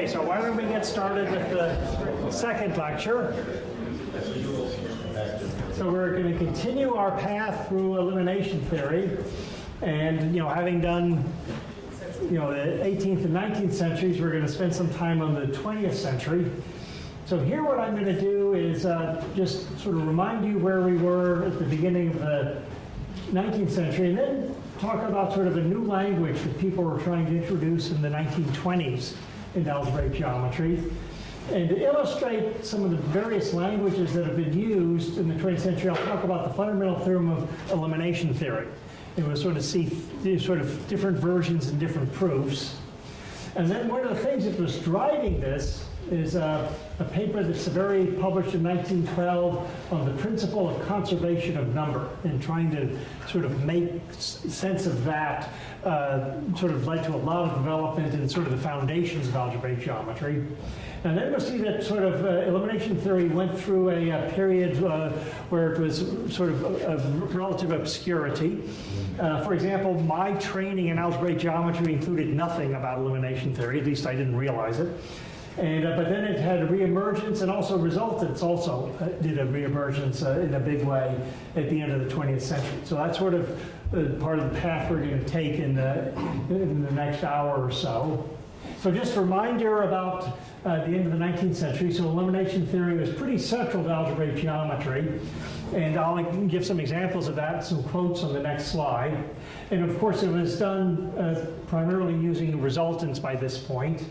Okay, so why don't we get started with the second lecture. So we're going to continue our path through elimination theory, and having done the 18th and 19th centuries, we're going to spend some time on the 20th century. So here what I'm going to do is just sort of remind you where we were at the beginning of the 19th century, and then talk about sort of a new language that people were trying to introduce in the 1920s in algebraic geometry. And to illustrate some of the various languages that have been used in the 20th century, I'll talk about the fundamental theorem of elimination theory. And we'll sort of see sort of different versions and different proofs. And then one of the things that was driving this is a paper that's published in 1912 on the principle of conservation of number, and trying to sort of make sense of that sort of led to a lot of development in sort of the foundations of algebraic geometry. And then we'll see that sort of elimination theory went through a period where it was sort of relative obscurity. For example, my training in algebraic geometry included nothing about elimination theory, at least I didn't realize it. And, but then it had a reemergence, and also resultants also did a reemergence in a big way at the end of the 20th century. So that's sort of part of the path we're going to take in the next hour or so. So just a reminder about the end of the 19th century. So elimination theory was pretty central to algebraic geometry. And I'll give some examples of that, some quotes on the next slide. And of course, it was done primarily using resultants by this point.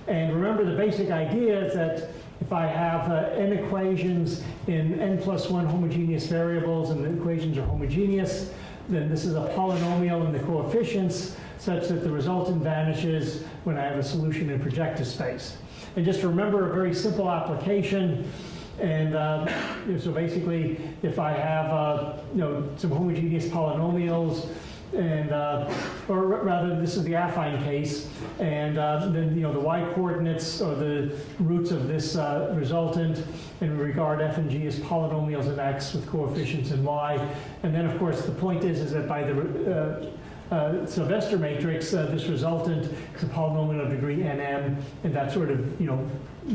And remember, the basic idea is that if I have n equations in n plus 1 homogeneous variables, and the equations are homogeneous, then this is a polynomial in the coefficients such that the resultant vanishes when I have a solution in projective space. And just remember a very simple application. And so basically, if I have some homogeneous polynomials, and or rather, this is the affine case, and then the y coordinates are the roots of this resultant, and we regard f and g as polynomials in x with coefficients in y. And then, of course, the point is that by the Sylvester matrix, this resultant is a polynomial of degree nm, and that's sort of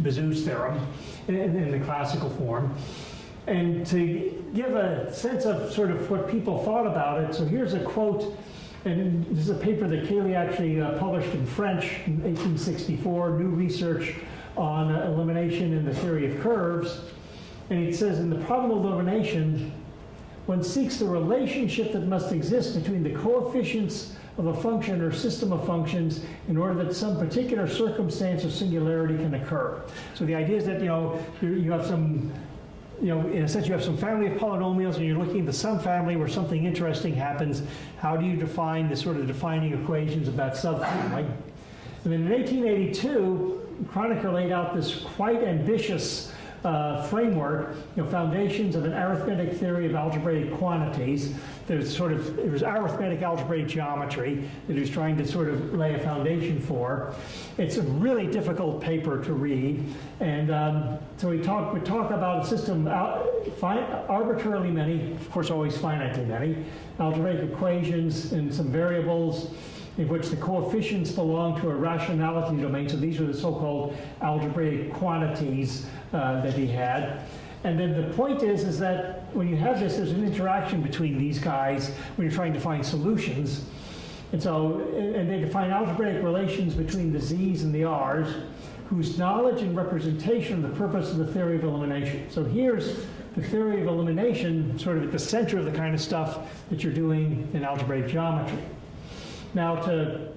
Bezout's theorem in the classical form. And to give a sense of sort of what people thought about it, so here's a quote, and this is a paper that Cayley actually published in French in 1864, New Research on Elimination in the Theory of Curves. And it says, in the problem of elimination, one seeks the relationship that must exist between the coefficients of a function or system of functions in order that some particular circumstance or singularity can occur. So the idea is that you have some in a sense, you have some family of polynomials, and you're looking at the sum family where something interesting happens. How do you define the sort of defining equations of that subfamily? And then in 1882, Kronecker laid out this quite ambitious framework, foundations of an arithmetic theory of algebraic quantities. It was arithmetic algebraic geometry that he was trying to sort of lay a foundation for. It's a really difficult paper to read, and so we talk about a system arbitrarily many, of course always finitely many, algebraic equations and some variables in which the coefficients belong to a rationality domain. So these are the so-called algebraic quantities that he had. And then the point is that when you have this, there's an interaction between these guys when you're trying to find solutions. And so, and they define algebraic relations between the z's and the r's, whose knowledge and representation are the purpose of the theory of elimination. So here's the theory of elimination, sort of at the center of the kind of stuff that you're doing in algebraic geometry. Now, to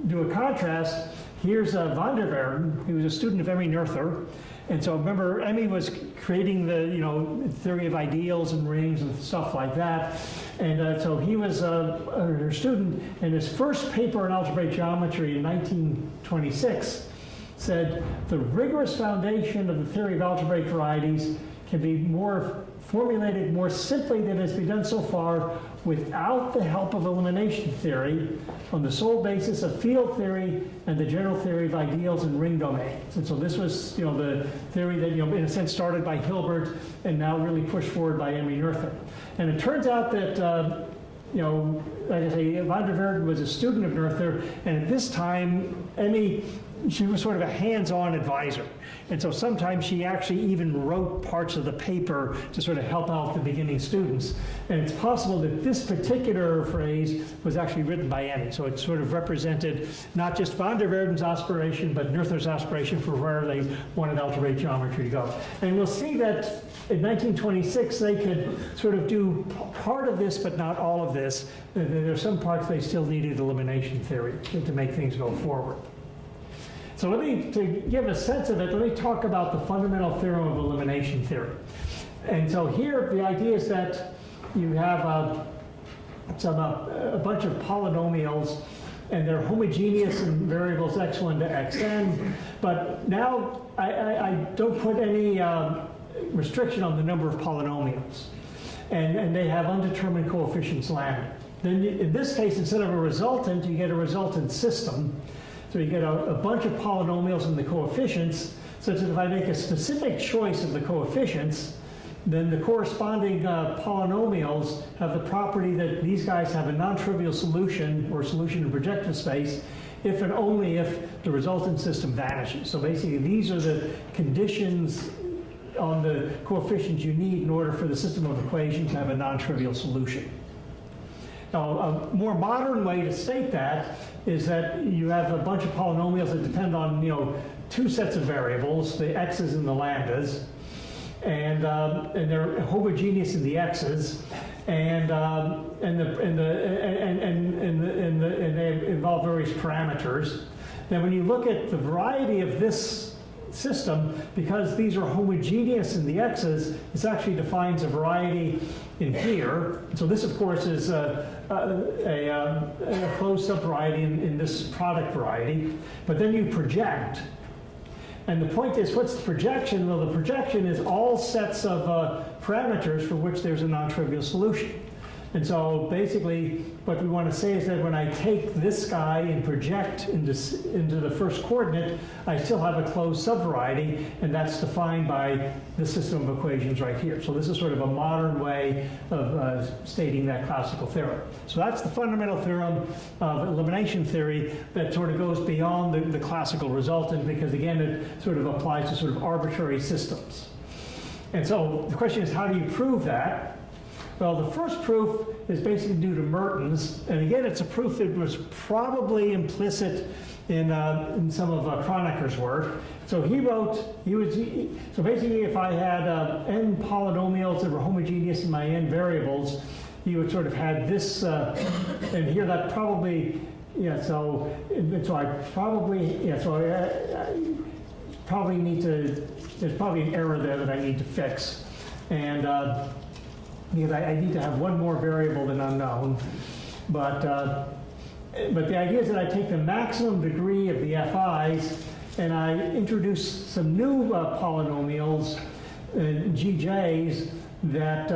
do a contrast, here's van der Waerden, who was a student of Emmy Noether. And so remember, Emmy was creating the theory of ideals and rings and stuff like that. And so he was her student, and his first paper in algebraic geometry in 1926 said, the rigorous foundation of the theory of algebraic varieties can be formulated more simply than has been done so far without the help of elimination theory on the sole basis of field theory and the general theory of ideals and ring domains. And so this was the theory that in a sense started by Hilbert and now really pushed forward by Emmy Noether. And it turns out that like I say, van der Verden was a student of Noether, and at this time, Emmy, she was sort of a hands-on advisor. And so sometimes she actually even wrote parts of the paper to sort of help out the beginning students. And it's possible that this particular phrase was actually written by Emmy. So it sort of represented not just van der Verden's aspiration, but Noether's aspiration for where they wanted algebraic geometry to go. And we'll see that in 1926, they could sort of do part of this, but not all of this. There are some parts they still needed elimination theory to make things go forward. So to give a sense of it, let me talk about the fundamental theorem of elimination theory. And so here, the idea is that you have a bunch of polynomials, and they're homogeneous in variables x1 to xn. But now I don't put any restriction on the number of polynomials. And they have undetermined coefficients lambda. Then in this case, instead of a resultant, you get a resultant system. So you get a bunch of polynomials and the coefficients, such that if I make a specific choice of the coefficients, then the corresponding polynomials have the property that these guys have a non-trivial solution or solution in projective space if and only if the resultant system vanishes. So basically, these are the conditions on the coefficients you need in order for the system of equations to have a non-trivial solution. Now, a more modern way to state that is that you have a bunch of polynomials that depend on, two sets of variables, the x's and the lambdas, and they're homogeneous in the x's, and they involve various parameters. Then when you look at the variety of this system, because these are homogeneous in the x's, this actually defines a variety in here. So this, of course, is a closed subvariety in this product variety. But then you project. And the point is, what's the projection? Well, the projection is all sets of parameters for which there's a non-trivial solution. And so basically, what we want to say is that when I take this guy and project into the first coordinate, I still have a closed subvariety, and that's defined by the system of equations right here. So this is sort of a modern way of stating that classical theorem. So that's the fundamental theorem of elimination theory that sort of goes beyond the classical resultant, because again, it sort of applies to sort of arbitrary systems. And so the question is, how do you prove that? Well, the first proof is basically due to Mertens, and again, it's a proof that was probably implicit in some of Kroneker's work. So so basically, if I had n polynomials that were homogeneous in my n variables, he would sort of had this, and here that probably, so I probably need to, there's probably an error there that I need to fix. And because I need to have one more variable than unknown. But the idea is that I take the maximum degree of the FIs and I introduce some new polynomials, GJs, that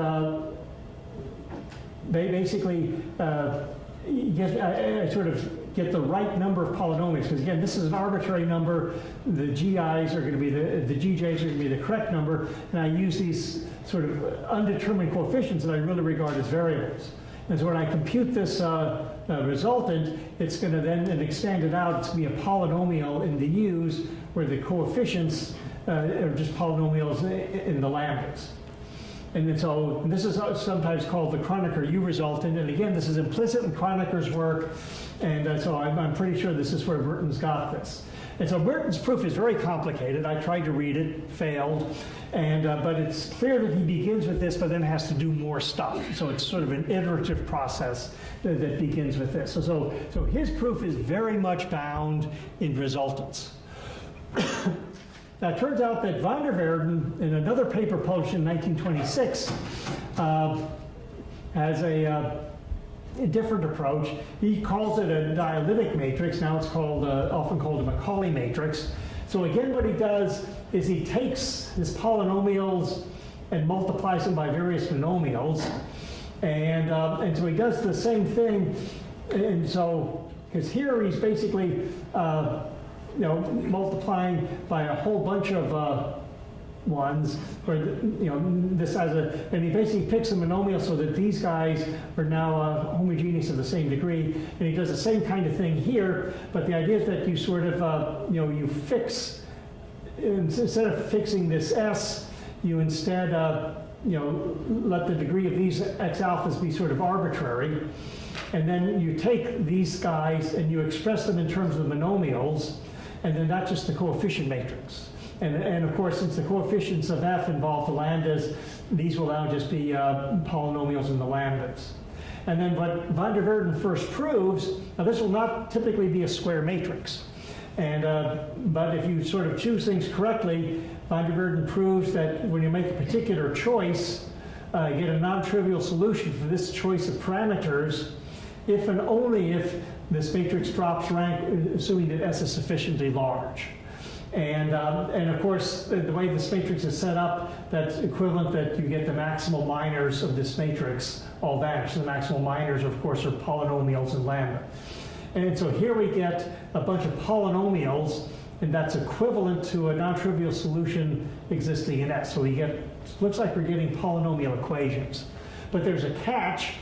they basically I sort of get the right number of polynomials, because again, this is an arbitrary number. The GIs are going to be the GJs are going to be the correct number, and I use these sort of undetermined coefficients that I really regard as variables. And so when I compute this resultant, it's going to then expand it out. It's going to be a polynomial in the U's, where the coefficients are just polynomials in the lambdas. And then so this is sometimes called the Kroneker U resultant. And again, this is implicit in Kroneker's work. And so I'm pretty sure this is where Mertens got this. And so Mertens' proof is very complicated. I tried to read it, failed. And but it's clear that he begins with this, but then has to do more stuff. So it's sort of an iterative process that begins with this. So his proof is very much bound in resultants. Now, it turns out that van der Verden, in another paper published in 1926, has a different approach. He calls it a dialytic matrix. Now it's often called a Macaulay matrix. So again, what he does is he takes his polynomials and multiplies them by various monomials. And so he does the same thing. And so, because here he's basically multiplying by a whole bunch of ones, where this has and he basically picks a monomial so that these guys are now homogeneous of the same degree, and he does the same kind of thing here, but the idea is that you sort of, you fix, instead of fixing this S, you instead, let the degree of these x alphas be sort of arbitrary, and then you take these guys and you express them in terms of monomials, and then that's just the coefficient matrix. And of course, since the coefficients of f involve the lambdas, these will now just be polynomials in the lambdas. And then what van der Waerden first proves, now this will not typically be a square matrix. And, but if you sort of choose things correctly, van der Waerden proves that when you make a particular choice, you get a non-trivial solution for this choice of parameters if and only if this matrix drops rank, assuming that S is sufficiently large. And of course, the way this matrix is set up, that's equivalent that you get the maximal minors of this matrix all vanish. The maximal minors, of course, are polynomials in lambda. And so here we get a bunch of polynomials, and that's equivalent to a non-trivial solution existing in S. So we get, looks like we're getting polynomial equations. But there's a catch.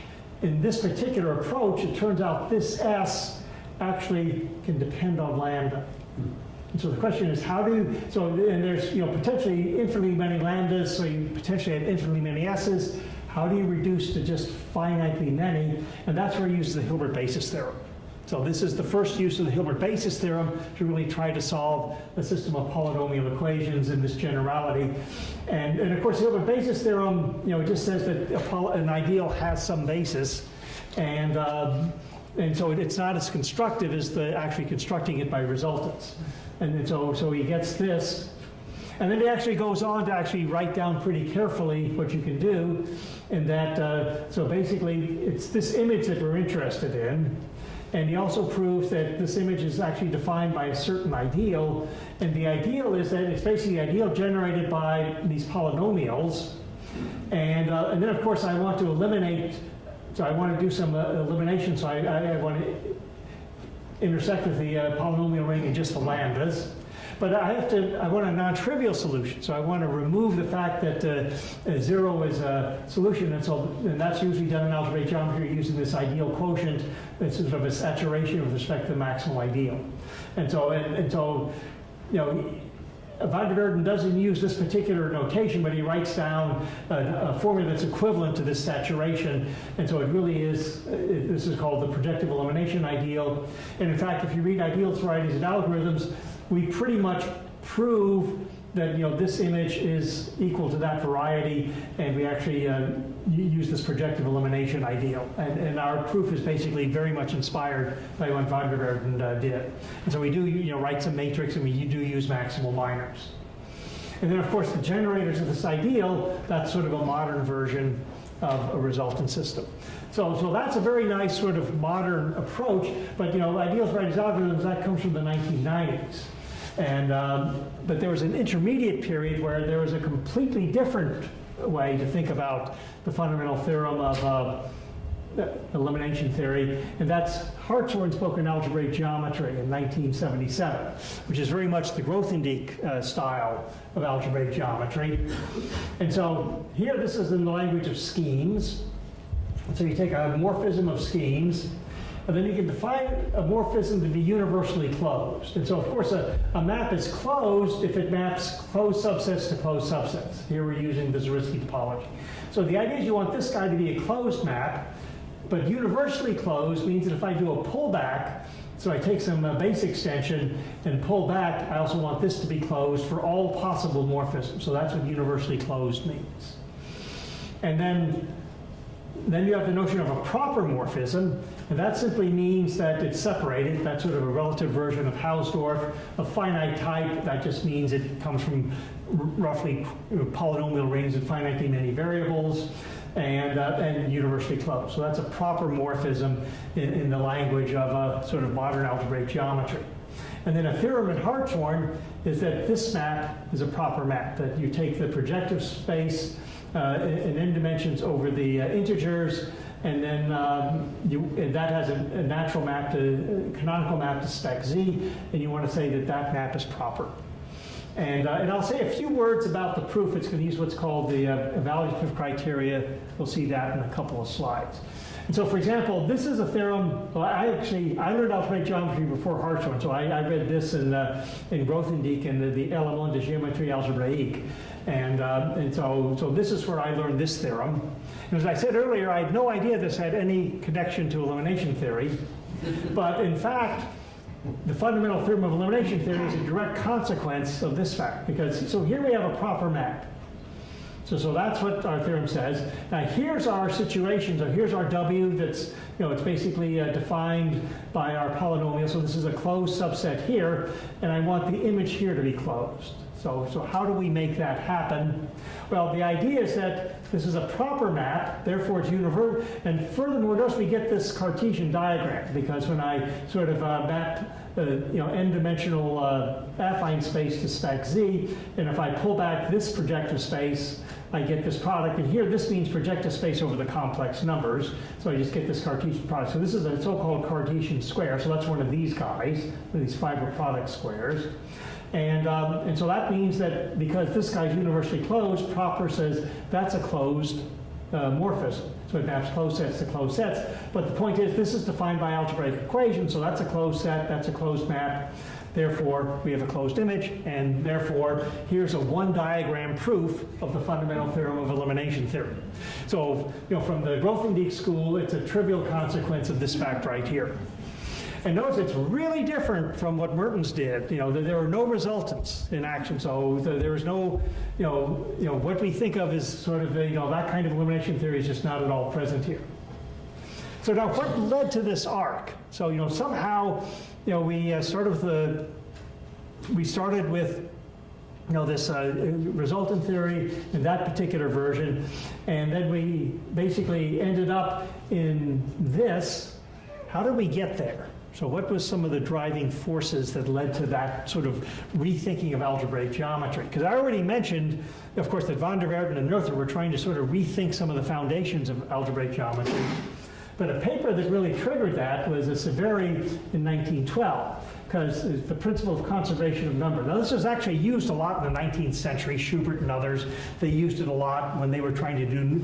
In this particular approach, it turns out this S actually can depend on lambda. And so the question is, how do you, so, and there's, potentially infinitely many lambdas, so you potentially have infinitely many S's. How do you reduce to just finitely many? And that's where you use the Hilbert basis theorem. So this is the first use of the Hilbert basis theorem to really try to solve a system of polynomial equations in this generality. And of course, the Hilbert basis theorem, it just says that an ideal has some basis. And so it's not as constructive as the actually constructing it by resultants. And so he gets this. And then he actually goes on to actually write down pretty carefully what you can do. And that, so basically, it's this image that we're interested in. And he also proves that this image is actually defined by a certain ideal. And the ideal is that it's basically the ideal generated by these polynomials. And then, of course, I want to eliminate, so I want to do some elimination. So I want to intersect with the polynomial ring in just the lambdas. But I want a non-trivial solution. So I want to remove the fact that 0 is a solution. And that's usually done in algebraic geometry using this ideal quotient. It's sort of a saturation with respect to the maximal ideal. And so van der Waerden doesn't use this particular notation, but he writes down a formula that's equivalent to this saturation. And so it really is, this is called the projective elimination ideal. And in fact, if you read ideals, varieties, and algorithms, we pretty much prove that this image is equal to that variety, and we actually use this projective elimination ideal. And our proof is basically very much inspired by what van der Waerden did. And so we do write some matrix, and we do use maximal minors. And then, of course, the generators of this ideal, that's sort of a modern version of a resultant system. So that's a very nice sort of modern approach, but ideals, varieties, algorithms, that comes from the 1990s. And, but there was an intermediate period where there was a completely different way to think about the fundamental theorem of elimination theory, and that's Hartshorne's book in algebraic geometry in 1977, which is very much the Grothendieck style of algebraic geometry. And so here, this is in the language of schemes. So you take a morphism of schemes, and then you can define a morphism to be universally closed. And so, of course, a map is closed if it maps closed subsets to closed subsets. Here we're using the Zariski topology. So the idea is you want this guy to be a closed map, but universally closed means that if I do a pullback, so I take some base extension and pull back, I also want this to be closed for all possible morphisms. So that's what universally closed means. And then you have the notion of a proper morphism, and that simply means that it's separated. That's sort of a relative version of Hausdorff. A finite type, that just means it comes from roughly polynomial rings with finitely many variables, and universally closed. So that's a proper morphism in the language of a sort of modern algebraic geometry. And then a theorem in Hartshorne is that this map is a proper map, that you take the projective space in n dimensions over the integers, and then and that has a natural map to canonical map to spec z, and you want to say that that map is proper. And I'll say a few words about the proof. It's going to use what's called the evaluative criteria. We'll see that in a couple of slides. And so, for example, this is a theorem. Well, I learned algebraic geometry before Hartshorne, so I read this in Grothendieck in the Éléments de géométrie algébraïque. And so this is where I learned this theorem. And as I said earlier, I had no idea this had any connection to elimination theory. But in fact, the fundamental theorem of elimination theory is a direct consequence of this fact. So here we have a proper map. So that's what our theorem says. Now here's our situation. So here's our W that's, it's basically defined by our polynomial. So this is a closed subset here, and I want the image here to be closed. So how do we make that happen? Well, the idea is that this is a proper map, therefore it's universal. And furthermore, notice we get this Cartesian diagram, because when I sort of map n-dimensional affine space to spec Z, and if I pull back this projective space, I get this product. And here, this means projective space over the complex numbers. So I just get this Cartesian product. So this is a so-called Cartesian square. So that's one of these guys, these fiber product squares. And so that means that because this guy's universally closed, proper says that's a closed morphism. So it maps closed sets to closed sets. But the point is, this is defined by algebraic equations. So that's a closed set, that's a closed map. Therefore, we have a closed image. And therefore, here's a one-diagram proof of the fundamental theorem of elimination theory. So, from the Grothendieck school, it's a trivial consequence of this fact right here. And notice it's really different from what Mertens did. There were no resultants in action, so there was no, what we think of as sort of, that kind of elimination theory is just not at all present here. So now, what led to this arc? So somehow, we started with this resultant theory in that particular version, and then we basically ended up in this. How did we get there? So what was some of the driving forces that led to that sort of rethinking of algebraic geometry? Because I already mentioned, of course, that van der Waerden and Noether were trying to sort of rethink some of the foundations of algebraic geometry. But a paper that really triggered that was a Severi in 1912, because it's the principle of conservation of number. Now, this was actually used a lot in the 19th century. Schubert and others, they used it a lot when they were trying to do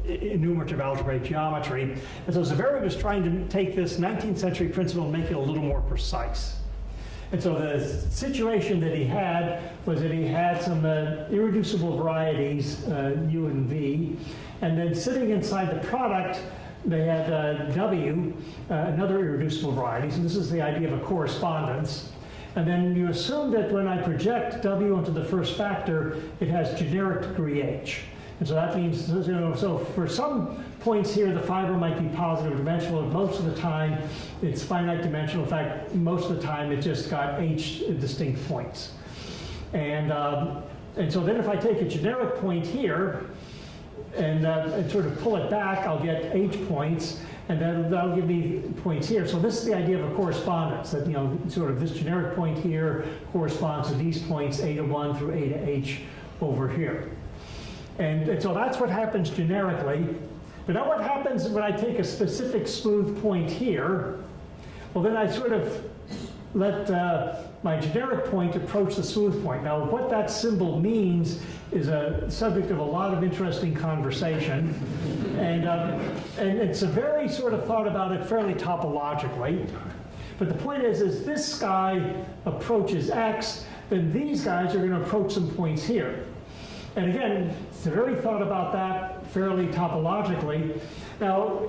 enumerative algebraic geometry. And so Severi was trying to take this 19th century principle and make it a little more precise. And so the situation that he had was that he had some irreducible varieties, U and V, and then sitting inside the product, they had W, another irreducible variety. So this is the idea of a correspondence. And then you assume that when I project W into the first factor, it has generic degree H. And so that means, so for some points here, the fiber might be positive dimensional. Most of the time, it's finite dimensional. In fact, most of the time, it just got H distinct points. And so then if I take a generic point here and sort of pull it back, I'll get H points. And then that'll give me points here. So this is the idea of a correspondence, that sort of this generic point here corresponds to these points, A to 1 through A to H over here. And so that's what happens generically. But now what happens when I take a specific smooth point here? Well, then I sort of let my generic point approach the smooth point. Now, what that symbol means is a subject of a lot of interesting conversation. And it's a very sort of thought about it fairly topologically. But the point is this guy approaches X, then these guys are going to approach some points here. And again, Severi thought about that fairly topologically. Now,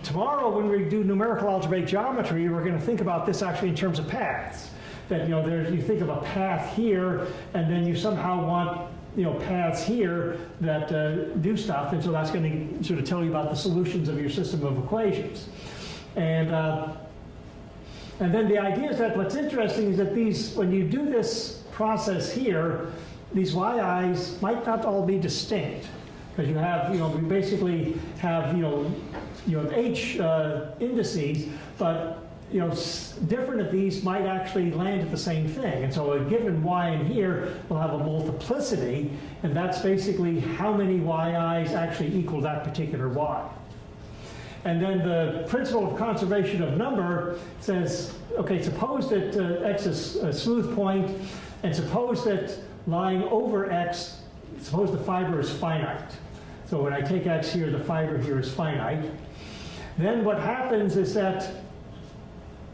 tomorrow when we do numerical algebraic geometry, we're going to think about this actually in terms of paths. That you think of a path here, and then you somehow want paths here that do stuff, and so that's going to sort of tell you about the solutions of your system of equations. And then the idea is that what's interesting is that when you do this process here, these yi's might not all be distinct, because you have, we basically have, you have H indices, but different of these might actually land at the same thing. And so a given y in here will have a multiplicity, and that's basically how many yi's actually equal that particular y. And then the principle of conservation of number says, okay, suppose that x is a smooth point, and suppose that lying over x, suppose the fiber is finite. So when I take x here, the fiber here is finite. Then what happens is that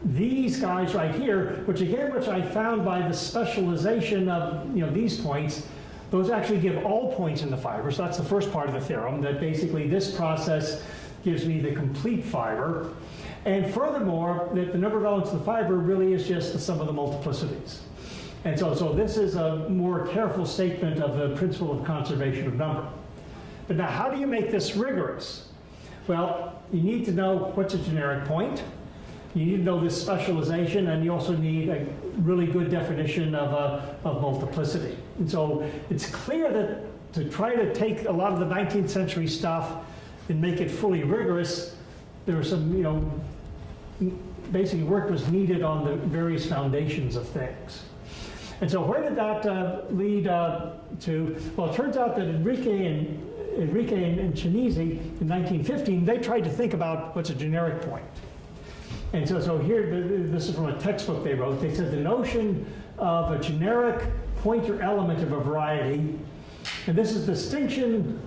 these guys right here, which I found by the specialization of these points, those actually give all points in the fiber. So that's the first part of the theorem, that basically this process gives me the complete fiber. And furthermore, that the number of elements of the fiber really is just the sum of the multiplicities. And so this is a more careful statement of the principle of conservation of number. But now, how do you make this rigorous? Well, you need to know what's a generic point. You need to know this specialization, and you also need a really good definition of multiplicity. And so it's clear that to try to take a lot of the 19th century stuff and make it fully rigorous, there was some, basically work was needed on the various foundations of things. And so where did that lead to? Well, it turns out that Enrique and Chinese in 1915, they tried to think about what's a generic point. And so here, this is from a textbook they wrote. They said the notion of a generic pointer element of a variety, and this is the distinction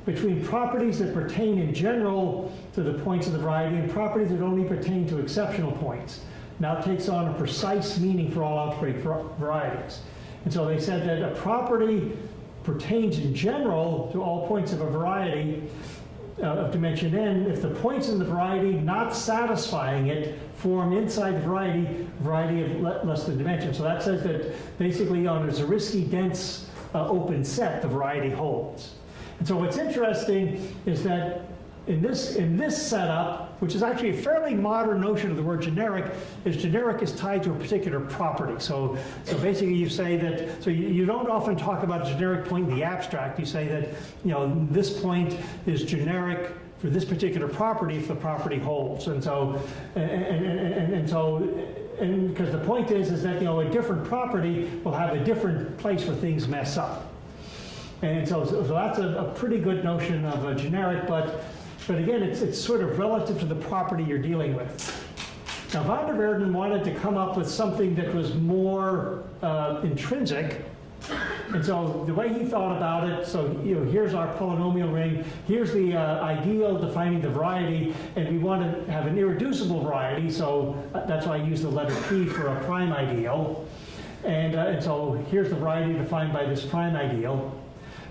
between properties that pertain in general to the points of the variety and properties that only pertain to exceptional points, now takes on a precise meaning for all algebraic varieties. And so they said that a property pertains in general to all points of a variety of dimension n if the points in the variety not satisfying it form inside the variety of less than dimension. So that says that basically on a Zariski dense open set, the variety holds. And so what's interesting is that in this setup, which is actually a fairly modern notion of the word generic is tied to a particular property. So basically you say that, so you don't often talk about a generic point in the abstract. You say that, this point is generic for this particular property if the property holds. And so, and because the point is that, a different property will have a different place where things mess up. And so that's a pretty good notion of a generic, but again, it's sort of relative to the property you're dealing with. Now, van der Waerden wanted to come up with something that was more intrinsic. And so the way he thought about it, so here's our polynomial ring, here's the ideal defining the variety, and we want to have an irreducible variety, so that's why I use the letter P for a prime ideal. And so here's the variety defined by this prime ideal.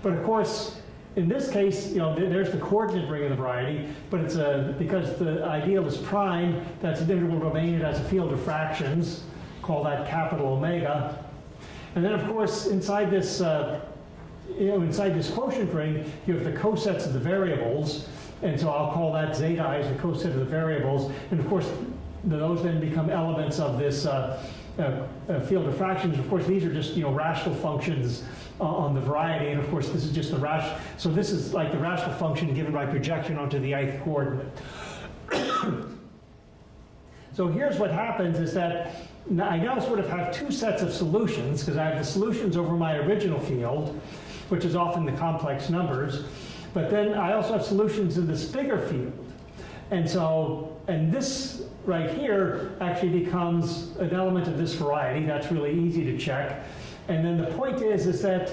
But of course, in this case, there's the coordinate ring of the variety, but it's because the ideal is prime, that's an integral domain, it has a field of fractions, call that capital omega. And then of course, inside this quotient ring, you have the cosets of the variables, and so I'll call that zeta I as the coset of the variables, and of course, those then become elements of this field of fractions. Of course, these are just rational functions on the variety, and of course this is just the rational. So this is like the rational function given by projection onto the ith coordinate. So here's what happens is that I now sort of have two sets of solutions, because I have the solutions over my original field, which is often the complex numbers, but then I also have solutions in this bigger field. And this right here actually becomes an element of this variety. That's really easy to check. And then the point is that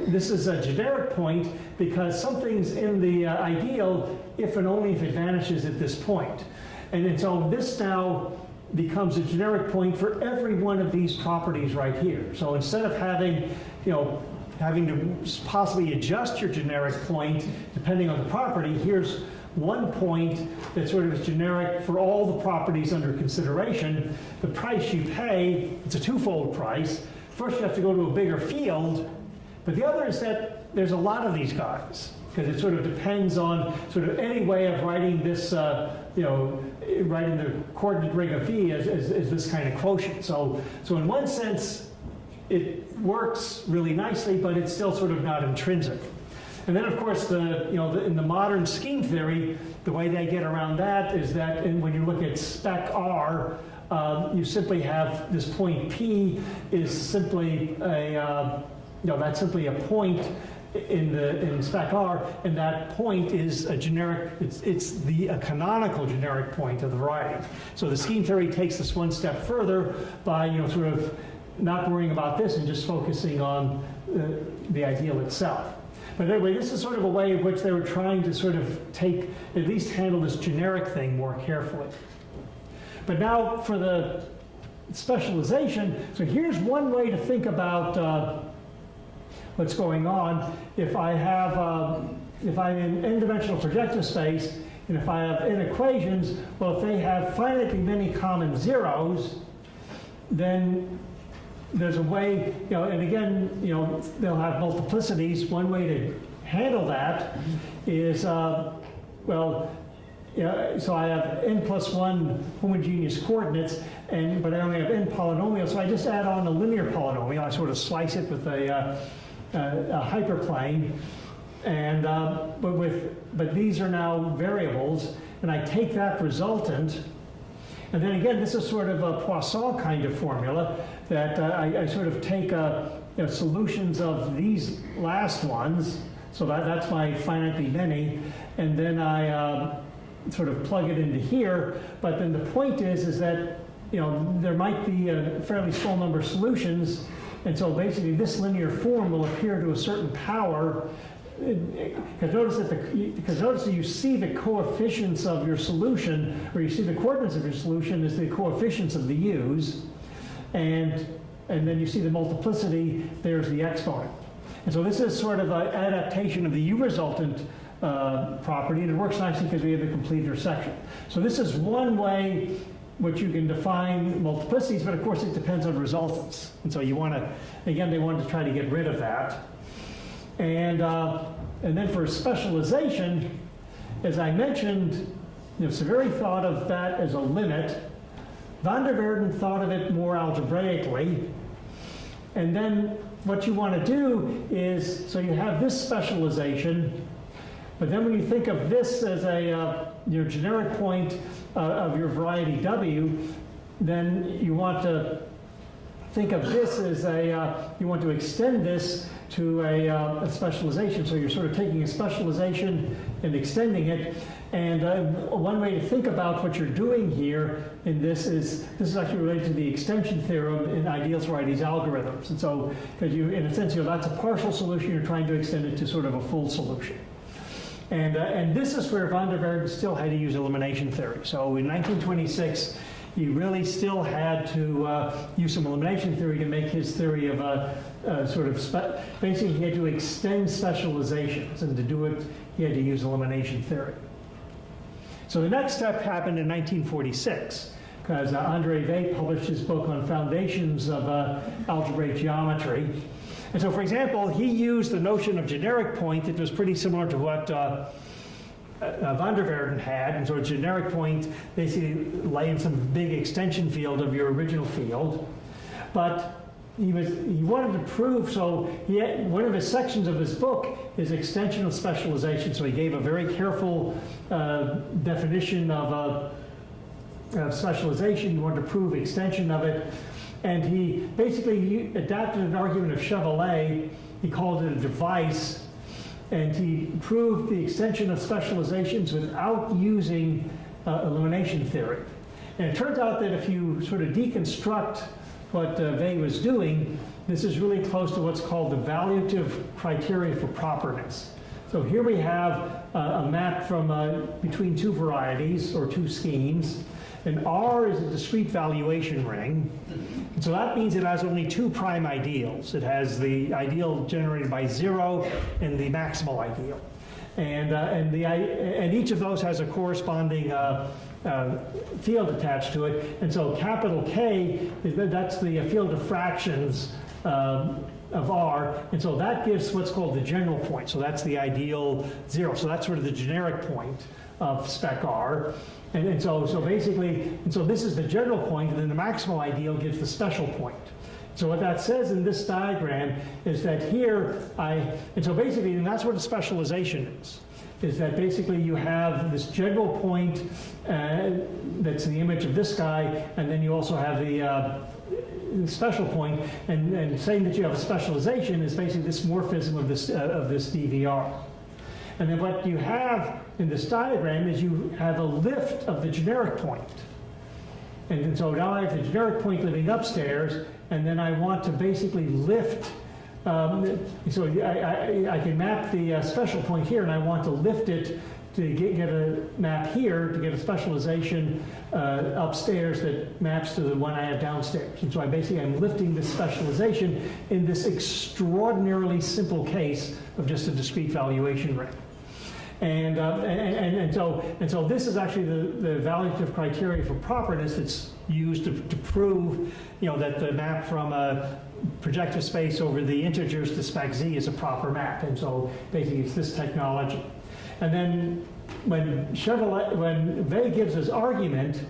this is a generic point because something's in the ideal if and only if it vanishes at this point. And then so this now becomes a generic point for every one of these properties right here. So instead of having to possibly adjust your generic point depending on the property, here's one point that sort of is generic for all the properties under consideration. The price you pay, it's a twofold price. First, you have to go to a bigger field, but the other is that there's a lot of these guys, because it sort of depends on sort of any way of writing this, writing the coordinate ring of V as this kind of quotient. So in one sense, it works really nicely, but it's still sort of not intrinsic. And then, of course, in the modern scheme theory, the way they get around that is that when you look at spec R, you simply have this point P is simply that's simply a point in spec R, and that point is a generic, it's the canonical generic point of the variety. So the scheme theory takes this one step further by, sort of not worrying about this and just focusing on the ideal itself. But anyway, this is sort of a way in which they were trying to sort of at least handle this generic thing more carefully. But now for the specialization, so here's one way to think about what's going on. If I have, if I'm in n-dimensional projective space, and if I have n equations, well, if they have finitely many common zeros, then there's a way, and again, they'll have multiplicities. One way to handle that is, so I have n+1 homogeneous coordinates, but I only have n polynomials, so I just add on a linear polynomial. I sort of slice it with a hyperplane, and but these are now variables, and I take that resultant, and then again, this is sort of a Poisson kind of formula that I sort of take solutions of these last ones, so that's my finitely many, and then I sort of plug it into here. But then the point is that there might be a fairly small number of solutions, and so basically this linear form will appear to a certain power. Because notice that you see the coefficients of your solution, or you see the coordinates of your solution as the coefficients of the u's, and then you see the multiplicity, there's the exponent. And so this is sort of an adaptation of the u resultant property, and it works nicely because we have the complete intersection. So this is one way which you can define multiplicities, but of course it depends on resultants. And so you want to, again, they wanted to try to get rid of that. And then for specialization, as I mentioned, Severi thought of that as a limit. Van der Waerden thought of it more algebraically. And then what you want to do is, so you have this specialization, but then when you think of this as a your generic point of your variety W, then you want to think of this as you want to extend this to a specialization. So you're sort of taking a specialization and extending it. And one way to think about what you're doing here in this is actually related to the extension theorem in ideals varieties algorithms. And so, because in a sense, that's a partial solution, you're trying to extend it to sort of a full solution. And this is where Van der Waerden still had to use elimination theory. So in 1926, he really still had to use some elimination theory to make his theory of basically he had to extend specializations, and to do it, he had to use elimination theory. So the next step happened in 1946, because André Weil published his book on foundations of algebraic geometry. And so, for example, he used the notion of generic point that was pretty similar to what Van der Waerden had. And so a generic point basically lay in some big extension field of your original field. But he wanted to prove, so one of his sections of his book is extensional specialization. So he gave a very careful definition of specialization. He wanted to prove extension of it. And he basically adapted an argument of Chevalley. He called it a device. And he proved the extension of specializations without using elimination theory. And it turns out that if you sort of deconstruct what Weil was doing, this is really close to what's called the valuative criteria for properness. So here we have a map from between two varieties or two schemes, and R is a discrete valuation ring. And so that means it has only two prime ideals. It has the ideal generated by 0 and the maximal ideal. And each of those has a corresponding field attached to it. And so capital K, that's the field of fractions of R. And so that gives what's called the general point. So that's the ideal 0. So that's sort of the generic point of spec R. And so basically, so this is the general point, and then the maximal ideal gives the special point. So what that says in this diagram is that here and so basically, and that's what a specialization is. is that basically you have this general point that's the image of this guy, and then you also have the special point, and saying that you have a specialization is basically this morphism of this DVR. And then what you have in this diagram is you have a lift of the generic point. And then so now I have the generic point living upstairs, and then I want to basically lift, so I can map the special point here, and I want to lift it to get a map here, to get a specialization upstairs that maps to the one I have downstairs. And so I'm lifting this specialization in this extraordinarily simple case of just a discrete valuation ring. And so this is actually the evaluative criteria for properness that's used to prove, that the map from a projective space over the integers to spec z is a proper map. And so basically it's this technology. And then when Vey gives his argument,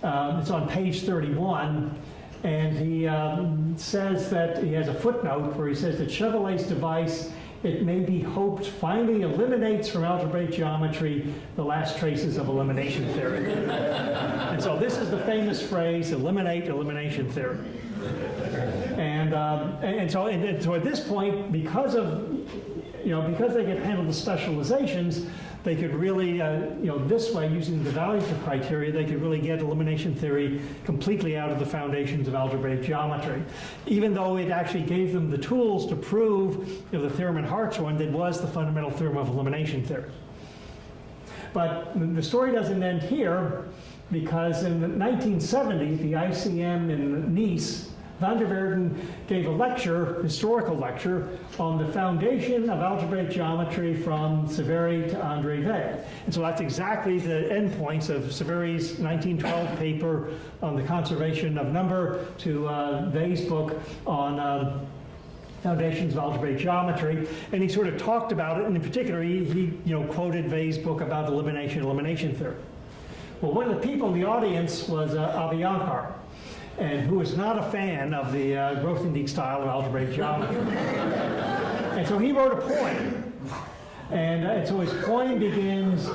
it's on page 31, and he says that he has a footnote where he says that Chevrolet's device, it may be hoped, finally eliminates from algebraic geometry the last traces of elimination theory. And so this is the famous phrase, eliminate elimination theory. And so at this point, because they can handle the specializations, they could really, this way, using the evaluative criteria, they could really get elimination theory completely out of the foundations of algebraic geometry, even though it actually gave them the tools to prove the theorem in Hartshorne that was the fundamental theorem of elimination theory. But the story doesn't end here, because in the 1970s, the ICM in Nice, Van der Waerden gave a historical lecture, on the foundation of algebraic geometry from Severi to André Vey. And so that's exactly the endpoints of Severi's 1912 paper on the conservation of number to Vey's book on foundations of algebraic geometry. And he sort of talked about it, and in particular, he quoted Vey's book about elimination theory. Well, one of the people in the audience was Aviankar, and who is not a fan of the Grothendieck style of algebraic geometry. And so he wrote a poem. And so his poem begins,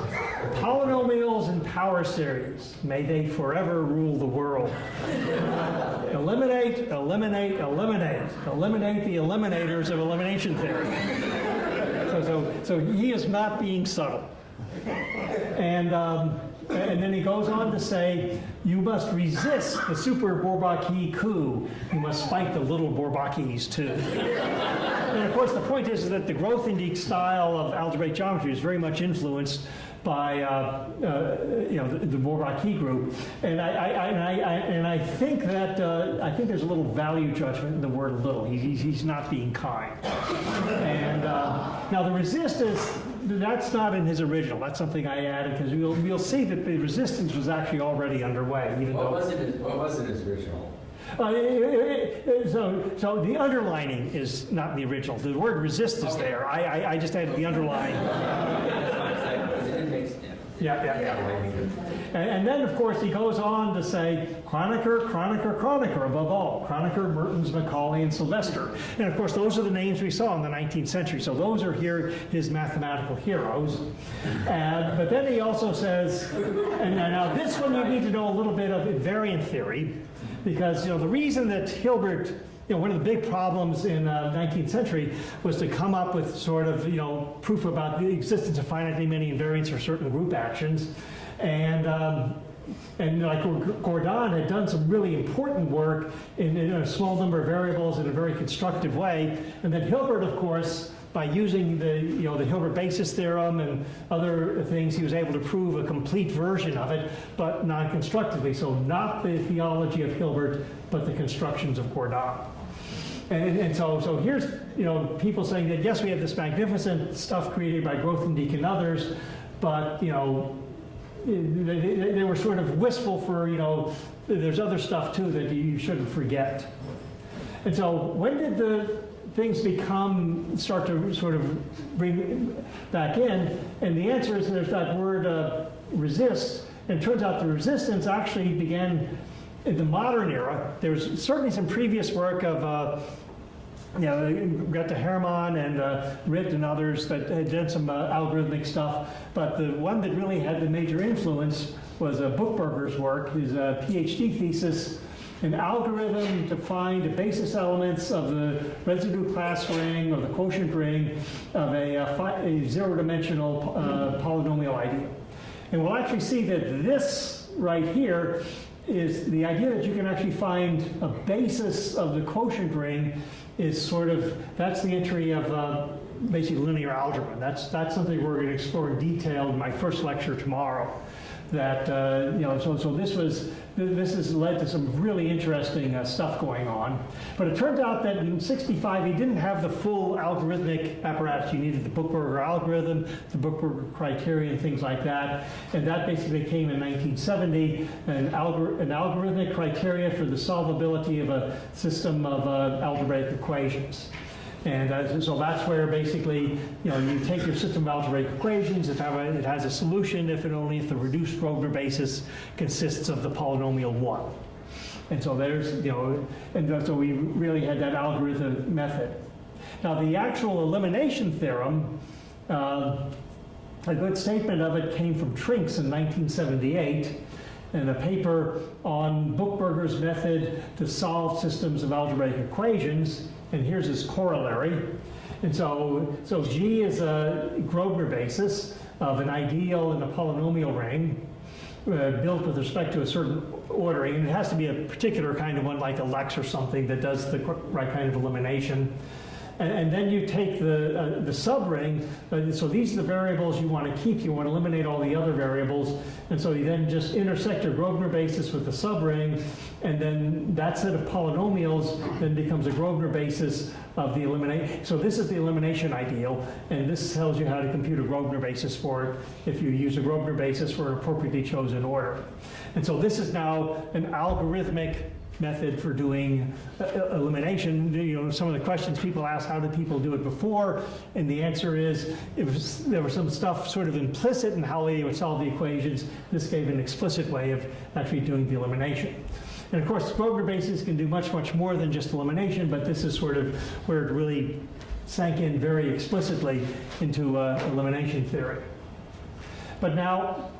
"Polynomials and power series, may they forever rule the world. Eliminate, eliminate, eliminate. Eliminate the eliminators of elimination theory." So he is not being subtle. And then he goes on to say, you must resist the super Bourbaki coup. You must fight the little Bourbakis too. And of course, the point is that the Grothendieck style of algebraic geometry is very much influenced by the Bourbaki group, and I think that there's a little value judgment in the word "little." He's not being kind. And now the resistance, that's not in his original. That's something I added because we'll see that the resistance was actually already underway. What was in his original? So the underlining is not in the original. The word resist is there. I just added the underline. Yeah. And then, of course, he goes on to say, Kronecker, above all. Kronecker, Mertens, Macaulay, and Sylvester. And, of course, those are the names we saw in the 19th century. So those are his mathematical heroes. But then he also says, and now this one you need to know a little bit of invariant theory, because, the reason that Hilbert, one of the big problems in the 19th century was to come up with sort of, proof about the existence of finitely many invariants for certain group actions. And like Gordon had done some really important work in a small number of variables in a very constructive way. And then Hilbert, of course, by using the Hilbert basis theorem and other things, he was able to prove a complete version of it, but non-constructively. So not the theology of Hilbert, but the constructions of Gordon. And so here's people saying that yes, we have this magnificent stuff created by Grothendieck and others, but they were sort of wistful for there's other stuff too that you shouldn't forget. And so when did the things start to sort of bring back in? And the answer is there's that word resist. And it turns out the resistance actually began in the modern era. There's certainly some previous work of got to Hermann and Ritt and others that had done some algorithmic stuff, but the one that really had the major influence was Buchberger's work, his PhD thesis, an algorithm to find the basis elements of the residue class ring or the quotient ring of a zero-dimensional polynomial ideal. And we'll actually see that this right here is the idea that you can actually find a basis of the quotient ring is sort of, that's the entry of basically linear algebra. That's something we're going to explore in detail in my first lecture tomorrow. That, so this has led to some really interesting stuff going on. But it turned out that in '65 he didn't have the full algorithmic apparatus. You needed the Buchberger algorithm, the Buchberger criterion, things like that. And that basically came in 1970, an algorithmic criteria for the solvability of a system of algebraic equations. And so that's where basically, you take your system of algebraic equations, it has a solution if the reduced Grosvenor basis consists of the polynomial 1. And so there's, and so we really had that algorithm method. Now the actual elimination theorem, a good statement of it came from Trinks in 1978 in a paper on Buchberger's method to solve systems of algebraic equations. And here's his corollary. And so G is a Grosvenor basis of an ideal in a polynomial ring built with respect to a certain ordering. And it has to be a particular kind of one, like a Lex or something, that does the right kind of elimination. And then you take the subring, so these are the variables you want to keep. You want to eliminate all the other variables. And so you then just intersect your Grosvenor basis with the subring, and then that set of polynomials then becomes a Grosvenor basis of the elimination. So this is the elimination ideal, and this tells you how to compute a Grosvenor basis for it if you use a Grosvenor basis for an appropriately chosen order. And so this is now an algorithmic method for doing elimination. Some of the questions people ask, how did people do it before? And the answer is, there was some stuff sort of implicit in how they would solve the equations. This gave an explicit way of actually doing the elimination. And of course, Grosvenor basis can do much, much more than just elimination, but this is sort of where it really sank in very explicitly into elimination theory. But now,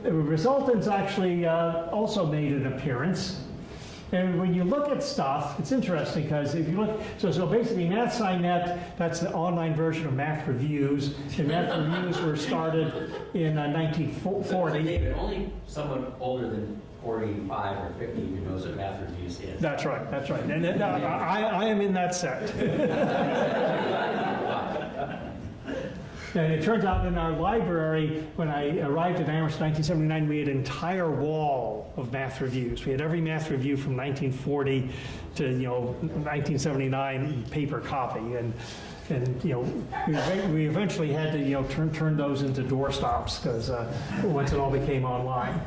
the resultants actually also made an appearance. And when you look at stuff, it's interesting because if you look, so basically MathSciNet, that's the online version of Math Reviews. And Math Reviews were started in 1940. David, only someone older than 45 or 50 who knows what Math Reviews is. That's right. And I am in that set. And it turns out in our library, when I arrived at Amherst in 1979, we had an entire wall of math reviews. We had every math review from 1940 to 1979 in paper copy, and we eventually had to turn those into doorstops because once it all became online.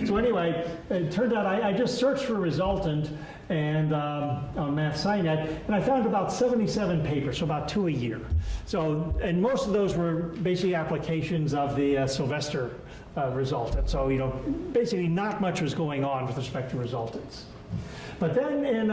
So anyway, it turned out I just searched for resultant and on MathSciNet, and I found about 77 papers, so about 2 a year. So, and most of those were basically applications of the Sylvester resultant. So, basically not much was going on with respect to resultants. But then in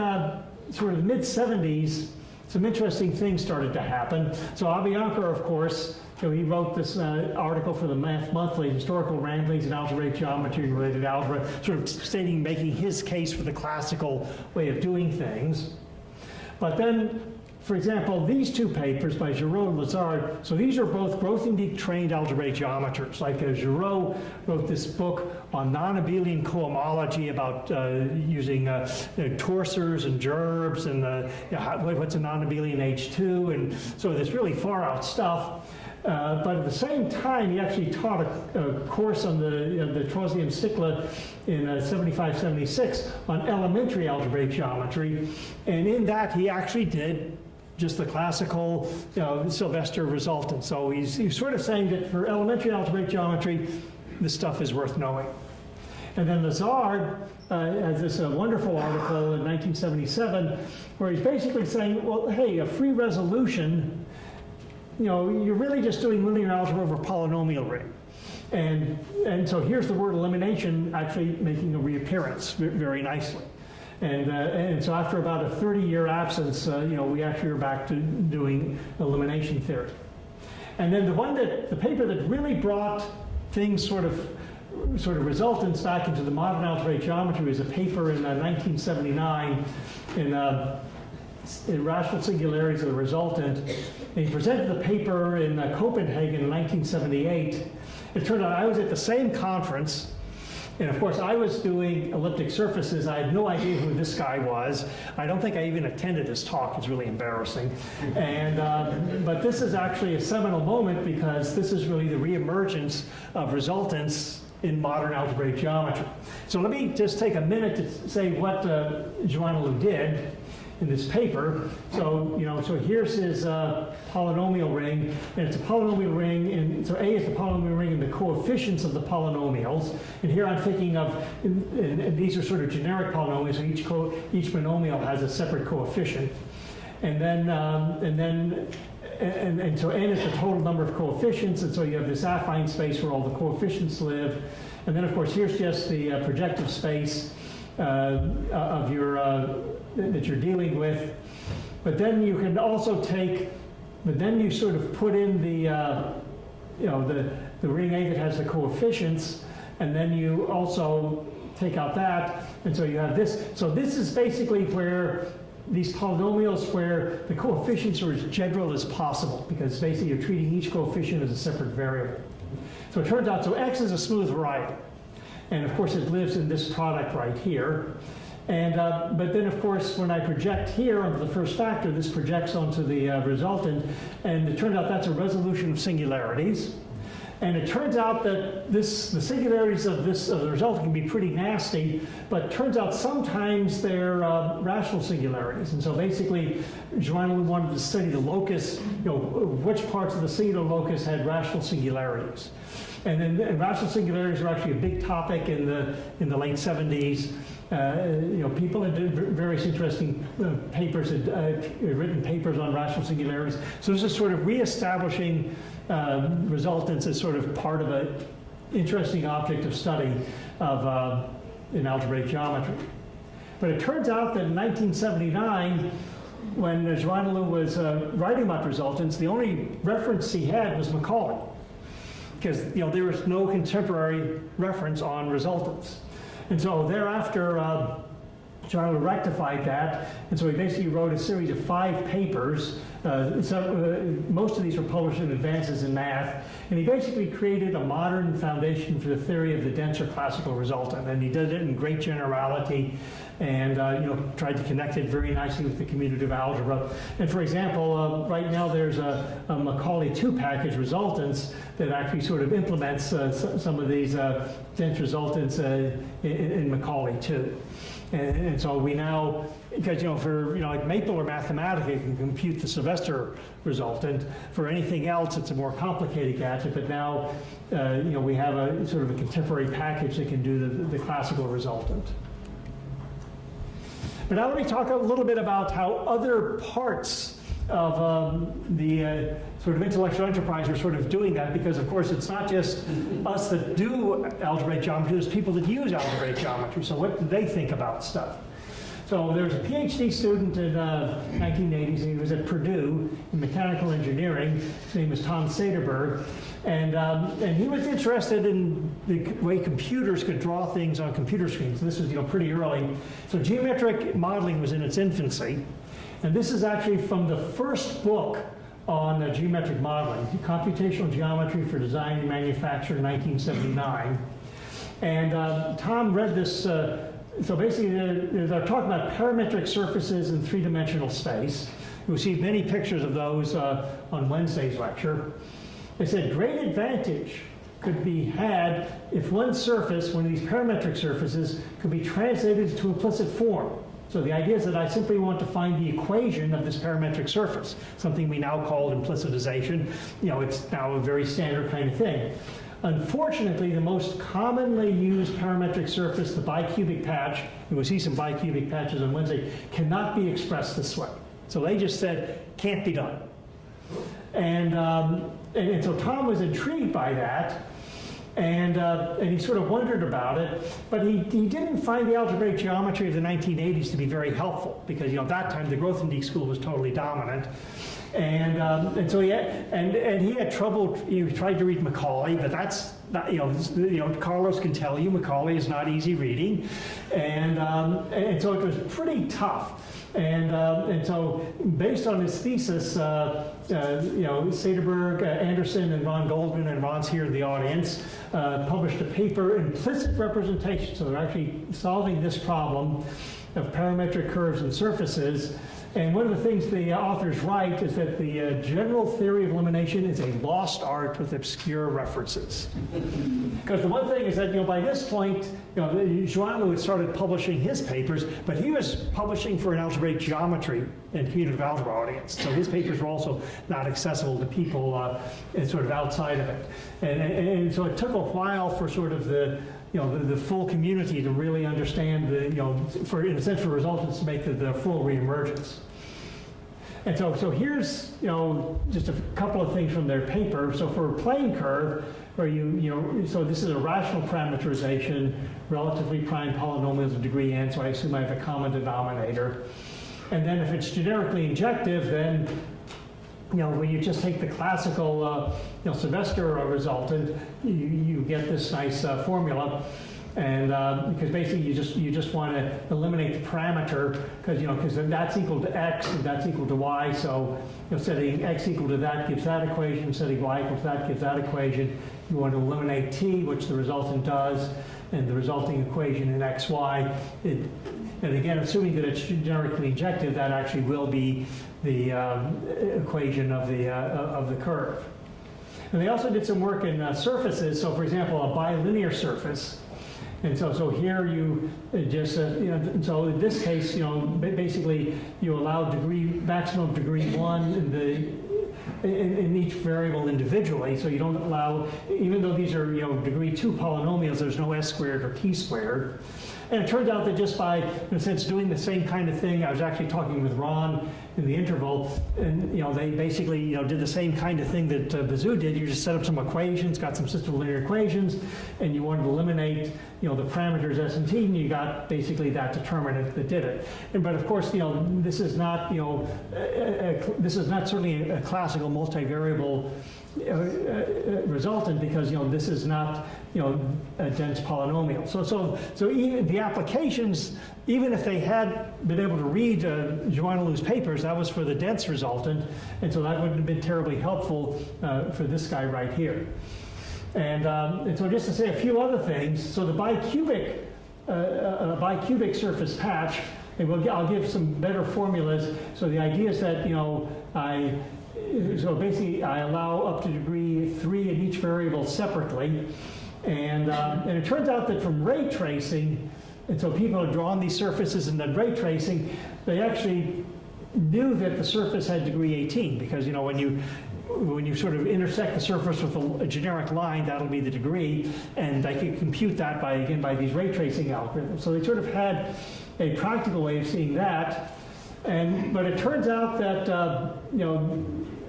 sort of the mid-70s, some interesting things started to happen. So Abiyanker, of course, he wrote this article for the Math Monthly, Historical Ramblings in Algebraic Geometry and Related Algebra, sort of making his case for the classical way of doing things. But then, for example, these two papers by Giraud and Lazard, so these are both Grothendieck-trained algebraic geometers. Like Giraud wrote this book on non-abelian cohomology about using torsors and gerbs and what's a non-abelian H2, and so this really far-out stuff. But at the same time, he actually taught a course on the Troisième cycle in 75-76 on elementary algebraic geometry, and in that he actually did just the classical Sylvester resultant. So he's sort of saying that for elementary algebraic geometry, this stuff is worth knowing. And then Lazard has this wonderful article in 1977 where he's basically saying, well, hey, a free resolution, you're really just doing linear algebra over a polynomial ring. And so here's the word elimination actually making a reappearance very nicely. And so after about a 30-year absence, we actually are back to doing elimination theory. And then the paper that really brought things sort of resultants back into the modern algebraic geometry was a paper in 1979 in rational singularities of the resultant. And he presented the paper in Copenhagen in 1978. It turned out I was at the same conference, and of course I was doing elliptic surfaces. I had no idea who this guy was. I don't think I even attended his talk. It's really embarrassing. And but this is actually a seminal moment because this is really the reemergence of resultants in modern algebraic geometry. So let me just take a minute to say what Joanelou did in this paper. So, so here's his polynomial ring, and it's a polynomial ring, and so A is the polynomial ring and the coefficients of the polynomials. And here I'm thinking of, and these are sort of generic polynomials, so each monomial has a separate coefficient. And so n is the total number of coefficients, and so you have this affine space where all the coefficients live. And then, of course, here's just the projective space of your that you're dealing with. But then you can also but then you sort of put in the ring A that has the coefficients, and then you also take out that, and so you have this. So this is basically where these polynomials where the coefficients are as general as possible, because basically you're treating each coefficient as a separate variable. So it turns out, so X is a smooth variety. And of course it lives in this product right here. And, but then of course when I project here onto the first factor, this projects onto the resultant, and it turns out that's a resolution of singularities. And it turns out that the singularities of the resultant can be pretty nasty, but it turns out sometimes they're rational singularities. And so basically, Joanelou wanted to study the locus, which parts of the singular locus had rational singularities. And rational singularities are actually a big topic in the late 70s. People had various interesting papers, had written papers on rational singularities. So this is sort of reestablishing resultants as sort of part of an interesting object of study in algebraic geometry. But it turns out that in 1979, when Joanelou was writing about resultants, the only reference he had was Macaulay, because there was no contemporary reference on resultants. And so thereafter, Joanelou rectified that, and so he basically wrote a series of 5 papers. Most of these were published in Advances in Math, and he basically created a modern foundation for the theory of the denser classical resultant. And he did it in great generality, and tried to connect it very nicely with the commutative algebra. And for example, right now there's a Macaulay 2 package resultants that actually sort of implements some of these dense resultants in Macaulay 2. And so we now, because for like Maple or Mathematica, you can compute the Sylvester resultant. For anything else, it's a more complicated gadget. But now, we have a sort of a contemporary package that can do the classical resultant. But now let me talk a little bit about how other parts of the sort of intellectual enterprise are sort of doing that, because of course it's not just us that do algebraic geometry, there's people that use algebraic geometry. So what do they think about stuff? So there was a PhD student in 1980s, and he was at Purdue in mechanical engineering. His name was Tom Sederberg, and he was interested in the way computers could draw things on computer screens. This was pretty early. So geometric modeling was in its infancy. And this is actually from the first book on geometric modeling, Computational Geometry for Design and Manufacture in 1979. And Tom read this, so basically they're talking about parametric surfaces in 3-dimensional space. You'll see many pictures of those on Wednesday's lecture. They said great advantage could be had if one of these parametric surfaces, could be translated to implicit form. So the idea is that I simply want to find the equation of this parametric surface, something we now call implicitization. It's now a very standard kind of thing. Unfortunately, the most commonly used parametric surface, the bicubic patch, and we'll see some bicubic patches on Wednesday, cannot be expressed this way. So they just said, can't be done. And so Tom was intrigued by that. and he sort of wondered about it, but he didn't find the algebraic geometry of the 1980s to be very helpful, because at that time the Grothendieck school was totally dominant. And so he had trouble. He tried to read Macaulay, but that's not, Carlos can tell you Macaulay is not easy reading, and so it was pretty tough. And so based on his thesis, Sederberg, Anderson, and Ron Goldman, and Ron's here in the audience, published a paper, Implicit Representation. So they're actually solving this problem of parametric curves and surfaces. And one of the things the authors write is that the general theory of elimination is a lost art with obscure references. Because the one thing is that, by this point, João had started publishing his papers, but he was publishing for an algebraic geometry and commutative algebra audience. So his papers were also not accessible to people sort of outside of it. And so it took a while for sort of the full community to really understand in a sense, for resultants to make the full reemergence. And so here's, just a couple of things from their paper. So for a plane curve, where so this is a rational parameterization, relatively prime polynomials of degree n, so I assume I have a common denominator. And then if it's generically injective, then when you just take the classical, Sylvester resultant, you get this nice formula, and because basically you just want to eliminate the parameter, because that's equal to x and that's equal to y. So setting x equal to that gives that equation. Setting y equal to that gives that equation. You want to eliminate t, which the resultant does, and the resulting equation in xy. And again, assuming that it's generically injective, that actually will be the equation of the curve. And they also did some work in surfaces. So, for example, a bilinear surface. And so here you just so in this case, basically you allow maximum degree 1 in each variable individually. So you don't allow, even though these are degree 2 polynomials, there's no s squared or t squared. And it turns out that just by, in a sense, doing the same kind of thing, I was actually talking with Ron in the interval, and they basically did the same kind of thing that Bazou did. You just set up some equations, got some system of linear equations, and you wanted to eliminate the parameters s and t, and you got basically that determinant that did it. But of course, this is not this is not certainly a classical multivariable resultant, because this is not a dense polynomial. So even the applications, even if they had been able to read Joannalou's papers, that was for the dense resultant, and so that wouldn't have been terribly helpful for this guy right here. And so just to say a few other things, so the bicubic surface patch, and I'll give some better formulas. So the idea is that so basically I allow up to degree 3 in each variable separately, and it turns out that from ray tracing, and so people have drawn these surfaces and then ray tracing, they actually knew that the surface had degree 18, because when you sort of intersect the surface with a generic line, that'll be the degree, and I could compute that by these ray tracing algorithms. So they sort of had a practical way of seeing that, but it turns out that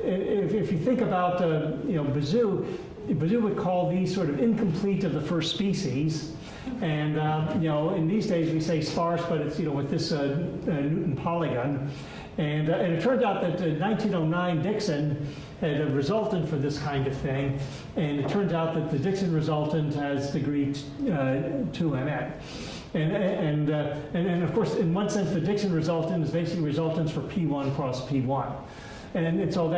if you think about Bazou would call these sort of incomplete of the first species, and in these days we say sparse, but it's with this Newton polygon, and it turned out that in 1909 Dixon had a resultant for this kind of thing, and it turns out that the Dixon resultant has degree 2mn. And of course, in one sense, the Dixon resultant is basically resultants for P1 cross P1. And so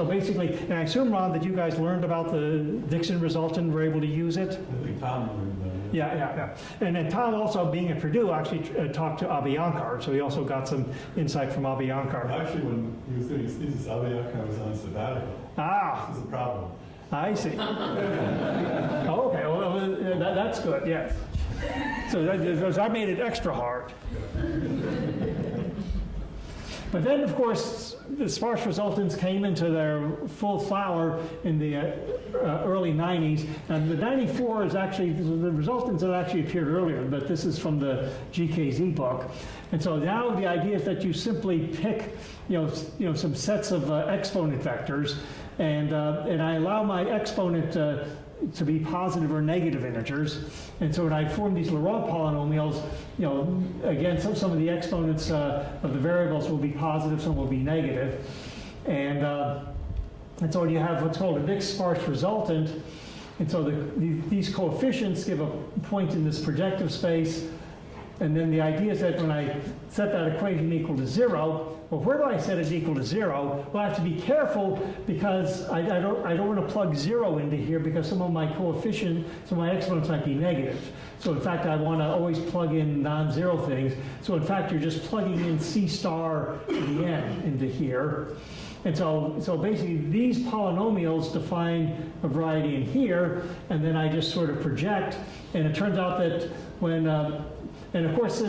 basically, and I assume, Ron, that you guys learned about the Dixon resultant and were able to use it? I think Tom learned about it. Yeah. And then Tom, also being at Purdue, actually talked to Abiyankar, so he also got some insight from Abiyankar. Actually, when he was doing his thesis, Abiyankar was on sabbatical. This is a problem. I see. Oh, okay, well, that's good, yes. So that made it extra hard. But then, of course, the sparse resultants came into their full flower in the early 90s. And the 94 is actually, the resultants had actually appeared earlier, but this is from the GKZ book. And so now the idea is that you simply pick, some sets of exponent vectors, and I allow my exponent to be positive or negative integers. And so when I form these Laurent polynomials, again, some of the exponents of the variables will be positive, some will be negative. And so you have what's called a mixed sparse resultant. And so these coefficients give a point in this projective space. And then the idea is that when I set that equation equal to 0, well, where do I set it equal to 0? Well, I have to be careful because I don't want to plug 0 into here because some of my coefficients, some of my exponents might be negative. So in fact, I want to always plug in non-zero things. So in fact, you're just plugging in C star to the n into here. And so basically, these polynomials define a variety in here, and then I just sort of project. And it turns out that when, and of course,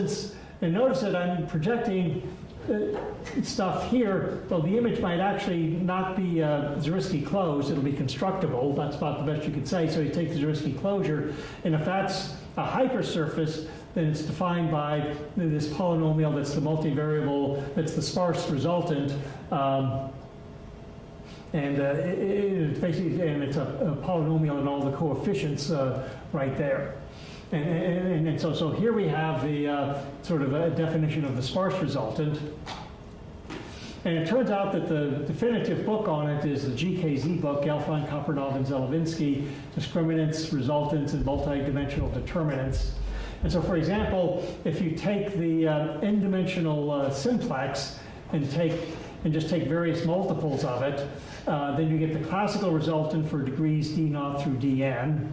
and notice that I'm projecting stuff here, well, the image might actually not be Zariski closed, it'll be constructible. That's about the best you could say. So you take the Zariski closure, and if that's a hypersurface, then it's defined by this polynomial that's the multivariable, that's the sparse resultant. It's basically, and it's a polynomial in all the coefficients right there. And so here we have the sort of a definition of the sparse resultant. And it turns out that the definitive book on it is the GKZ book, Gelfand, Kopernov, and Zelevinsky, Discriminants, Resultants, and Multidimensional Determinants. And so, for example, if you take the n-dimensional simplex and just take various multiples of it, then you get the classical resultant for degrees d0 through dn.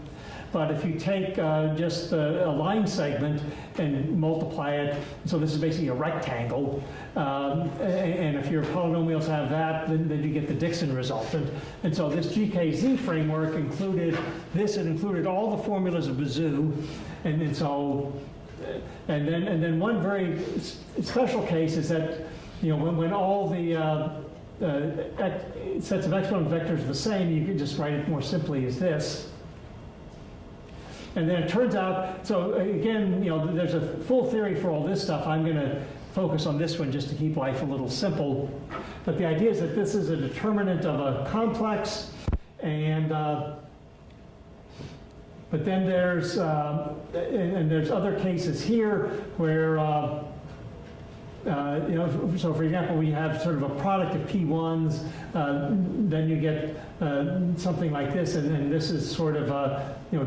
But if you take just a line segment and multiply it, so this is basically a rectangle, and if your polynomials have that, then you get the Dixon resultant. And so this GKZ framework included this, it included all the formulas of Bezout, and then one very special case is that when all the sets of exponent vectors are the same, you can just write it more simply as this. And then it turns out, so again, there's a full theory for all this stuff. I'm going to focus on this one just to keep life a little simple. But the idea is that this is a determinant of a complex, and but then there's there's other cases here where so for example, we have sort of a product of P1s, then you get something like this, and this is sort of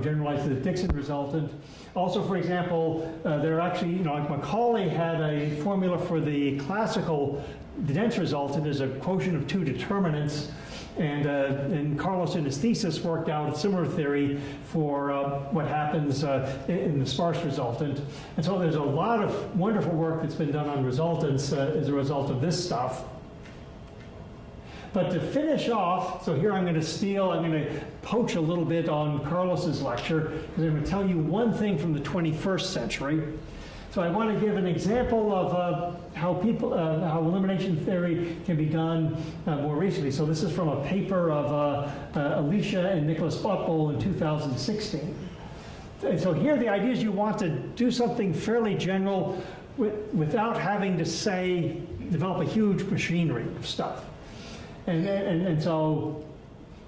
generalized to the Dixon resultant. Also, for example, there are actually, like Macaulay had a formula for the classical dense resultant as a quotient of two determinants, and Carlos in his thesis worked out a similar theory for what happens in the sparse resultant. And so there's a lot of wonderful work that's been done on resultants as a result of this stuff. But to finish off, so here I'm going to poach a little bit on Carlos's lecture, because I'm going to tell you one thing from the 21st century. So I want to give an example of how elimination theory can be done more recently. So this is from a paper of Alicia and Nicholas Botbol in 2016. And so here the idea is you want to do something fairly general without having to develop a huge machinery of stuff. And so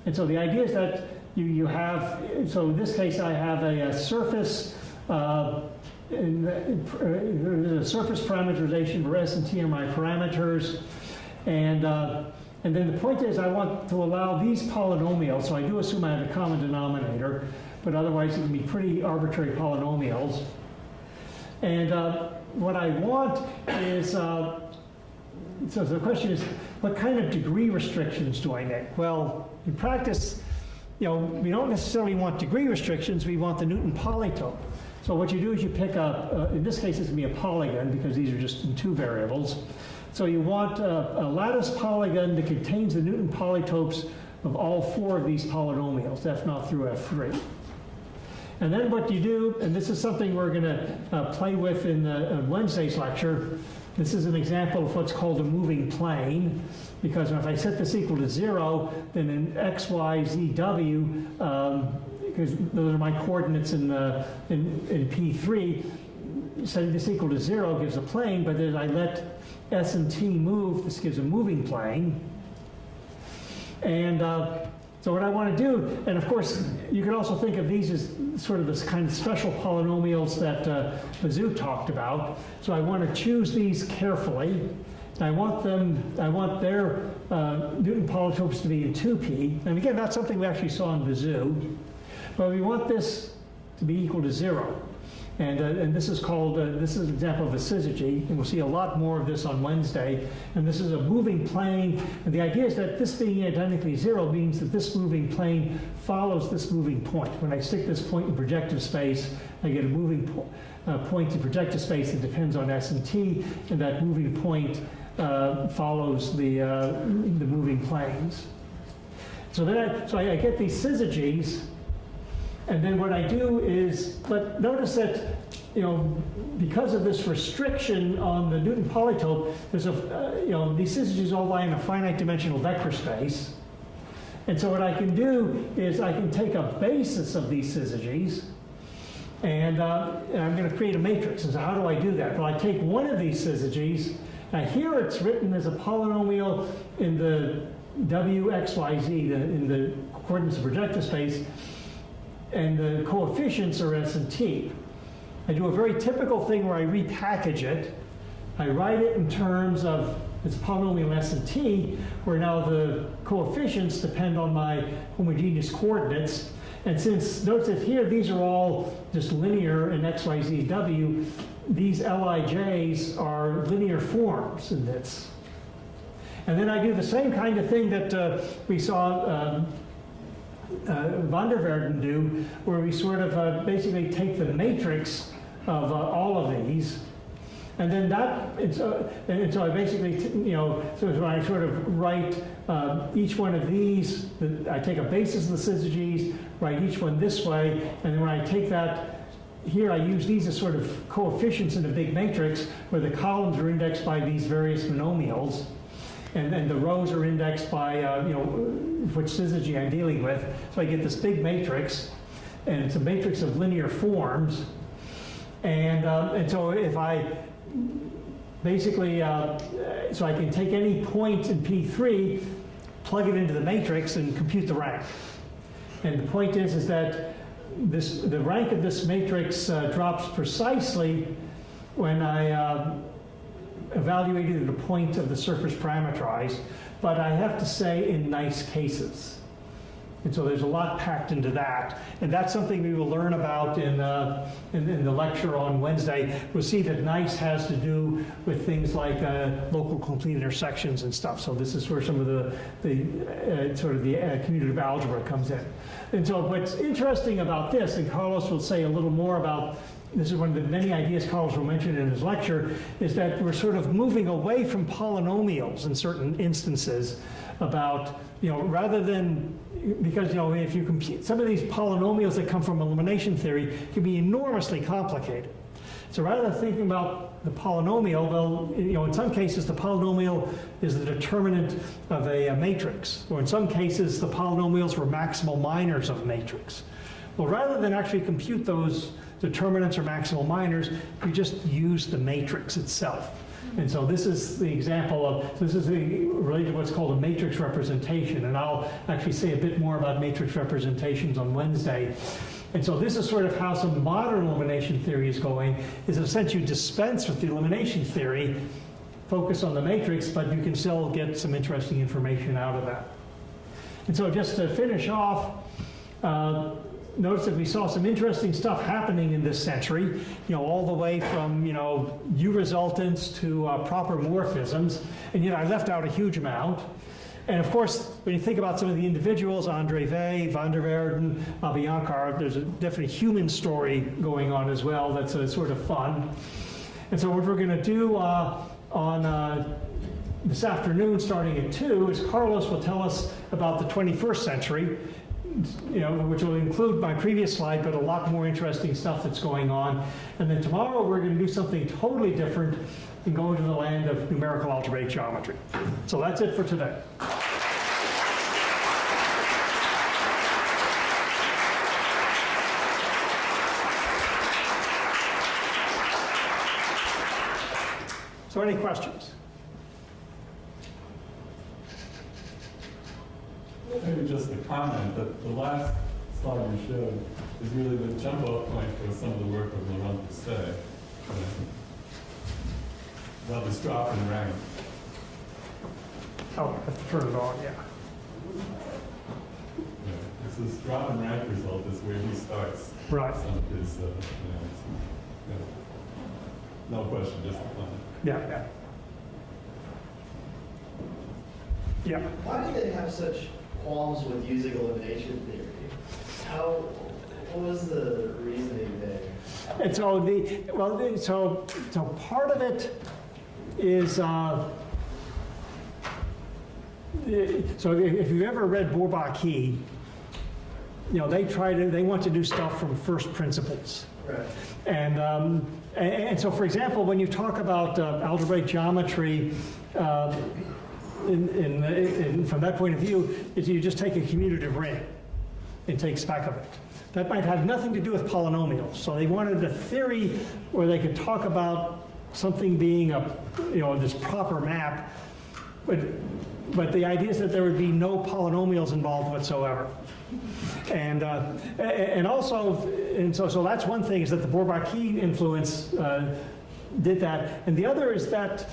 the idea is that you have, so in this case I have a surface, there's a surface parameterization where S and T are my parameters, and then the point is I want to allow these polynomials, so I do assume I have a common denominator, but otherwise it can be pretty arbitrary polynomials. And what I want is, so the question is, what kind of degree restrictions do I make? Well, in practice, we don't necessarily want degree restrictions, we want the Newton polytope. So what you do is you pick up, in this case it's going to be a polygon because these are just in two variables. So you want a lattice polygon that contains the Newton polytopes of all four of these polynomials, F0 through F3. And then what you do, and this is something we're going to play with in Wednesday's lecture, this is an example of what's called a moving plane, because if I set this equal to 0, then in x, y, z, w, because those are my coordinates in P3, setting this equal to 0 gives a plane, but then I let S and T move, this gives a moving plane. And So what I want to do, and of course, you can also think of these as sort of this kind of special polynomials that Bazoo talked about. So I want to choose these carefully. I want their Newton polytopes to be in 2p. And again, that's something we actually saw in Bazoo. But we want this to be equal to 0. And this is called, this is an example of a syzygy, and we'll see a lot more of this on Wednesday. And this is a moving plane, and the idea is that this being identically 0 means that this moving plane follows this moving point. When I stick this point in projective space, I get a moving point in projective space that depends on S and T, and that moving point follows the moving planes. So then I get these syzygies. And then what I do is, but notice that, because of this restriction on the Newton polytope, there's these syzygies all lie in a finite dimensional vector space. And so what I can do is I can take a basis of these syzygies, and I'm going to create a matrix. And so how do I do that? Well, I take one of these syzygies. Now here it's written as a polynomial in the W, X, Y, Z, in the coordinates of projective space. And the coefficients are S and T. I do a very typical thing where I repackage it. I write it in terms of its polynomial S and T, where now the coefficients depend on my homogeneous coordinates. And since, notice that here, these are all just linear in X, Y, Z, W, these Lij's are linear forms in this. And then I do the same kind of thing that we saw van der Waerden do, where we sort of basically take the matrix of all of these, and then so I basically, so when I sort of write each one of these, I take a basis of the syzygies, write each one this way, and then when I take that, here I use these as sort of coefficients in a big matrix, where the columns are indexed by these various monomials, and the rows are indexed by, which syzygy I'm dealing with. So I get this big matrix, and it's a matrix of linear forms. And so if I basically, so I can take any point in P3, plug it into the matrix, and compute the rank. And the point is that the rank of this matrix drops precisely when I evaluated at a point of the surface parametrized, but I have to say in nice cases. And so there's a lot packed into that. And that's something we will learn about in the lecture on Wednesday. We'll see that nice has to do with things like local complete intersections and stuff. So this is where some of the commutative algebra comes in. And so what's interesting about this, and Carlos will say a little more about, this is one of the many ideas Carlos will mention in his lecture, is that we're sort of moving away from polynomials in certain instances about, rather than, because, if you compute, some of these polynomials that come from elimination theory can be enormously complicated. So rather than thinking about the polynomial, well, in some cases the polynomial is the determinant of a matrix, or in some cases the polynomials were maximal minors of a matrix. Well, rather than actually compute those determinants or maximal minors, we just use the matrix itself. And so this is the example of, this is related to what's called a matrix representation, and I'll actually say a bit more about matrix representations on Wednesday. And so this is sort of how some modern elimination theory is going, is in a sense you dispense with the elimination theory, focus on the matrix, but you can still get some interesting information out of that. And so just to finish off, notice that we saw some interesting stuff happening in this century, all the way from, U resultants to proper morphisms, and yet I left out a huge amount. And of course, when you think about some of the individuals, André Weil, van der Waerden, Abiyankar, there's a definitely human story going on as well that's sort of fun. And so what we're going to do on this afternoon, starting at 2, is Carlos will tell us about the 21st century, which will include my previous slide, but a lot more interesting stuff that's going on. And then tomorrow we're going to do something totally different and go into the land of numerical algebraic geometry. So that's it for today. So any questions? Maybe just a comment that the last slide you showed is really the jump-off point for some of the work of Laurent Pousset about this drop in rank. Oh, I have to turn it on, yeah. This is drop in rank result is where he starts. Right. Some of his, no question, just a comment. Yeah, yeah. Yeah. Why do they have such qualms with using elimination theory? What was the reasoning there? And so so part of it is, so if you've ever read Bourbaki, they want to do stuff from first principles. Right. And so, for example, when you talk about algebraic geometry, from that point of view, is you just take a commutative ring and take spec of it. That might have nothing to do with polynomials. So they wanted a theory where they could talk about something being this proper map, but the idea is that there would be no polynomials involved whatsoever. So that's one thing, is that the Bourbaki influence did that. And the other is that,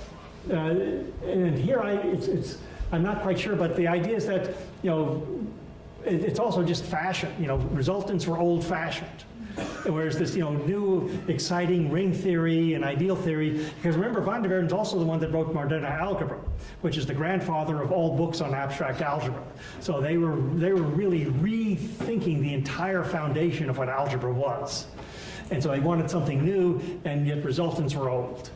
and here I'm not quite sure, but the idea is that, it's also just fashion. Resultants were old-fashioned. Whereas this, new exciting ring theory and ideal theory, because remember, Van der Waerden's also the one that wrote Moderne Algebra, which is the grandfather of all books on abstract algebra. So they were really rethinking the entire foundation of what algebra was. And so they wanted something new, and yet resultants were old.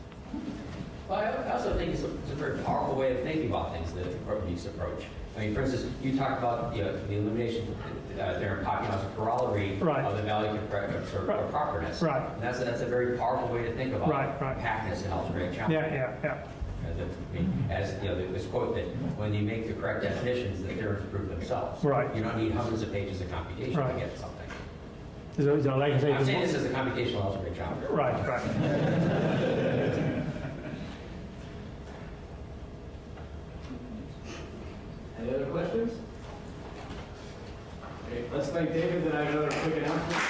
Well, I also think it's a very powerful way of thinking about things, the Gropius approach. I mean, for instance, you talked about the elimination theorem popping as a corollary of the value of properness. Right. And that's a very powerful way to think about packness in algebraic geometry. Yeah. As this quote that when you make the correct definitions, the theorems prove themselves. Right. You don't need hundreds of pages of computation to get something. Like I say, I'm saying this is a computational algebraic geometry. Right. Any other questions? Okay, let's thank David. Then I have another quick announcement.